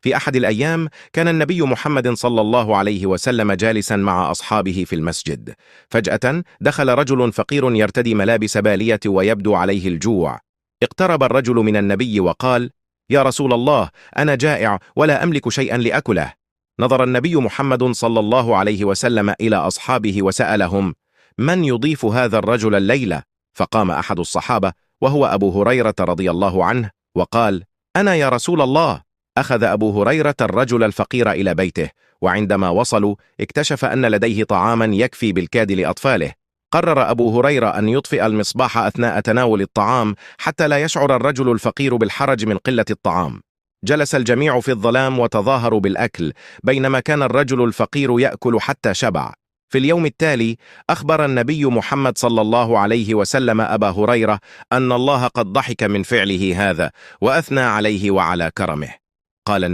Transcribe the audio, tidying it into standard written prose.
في أحد الأيام كان النبي محمد صلى الله عليه وسلم جالسا مع أصحابه في المسجد. فجأة دخل رجل فقير يرتدي ملابس بالية ويبدو عليه الجوع. اقترب الرجل من النبي وقال: يا رسول الله، أنا جائع ولا أملك شيئا لأكله. نظر النبي محمد صلى الله عليه وسلم إلى أصحابه وسألهم: من يضيف هذا الرجل الليلة؟ فقام أحد الصحابة وهو أبو هريرة رضي الله عنه وقال: أنا يا رسول الله. أخذ أبو هريرة الرجل الفقير إلى بيته، وعندما وصلوا اكتشف أن لديه طعاما يكفي بالكاد لأطفاله. قرر أبو هريرة أن يطفئ المصباح أثناء تناول الطعام حتى لا يشعر الرجل الفقير بالحرج من قلة الطعام. جلس الجميع في الظلام وتظاهروا بالأكل، بينما كان الرجل الفقير يأكل حتى شبع. في اليوم التالي أخبر النبي محمد صلى الله عليه وسلم أبا هريرة أن الله قد ضحك من فعله هذا وأثنى عليه وعلى كرمه. قال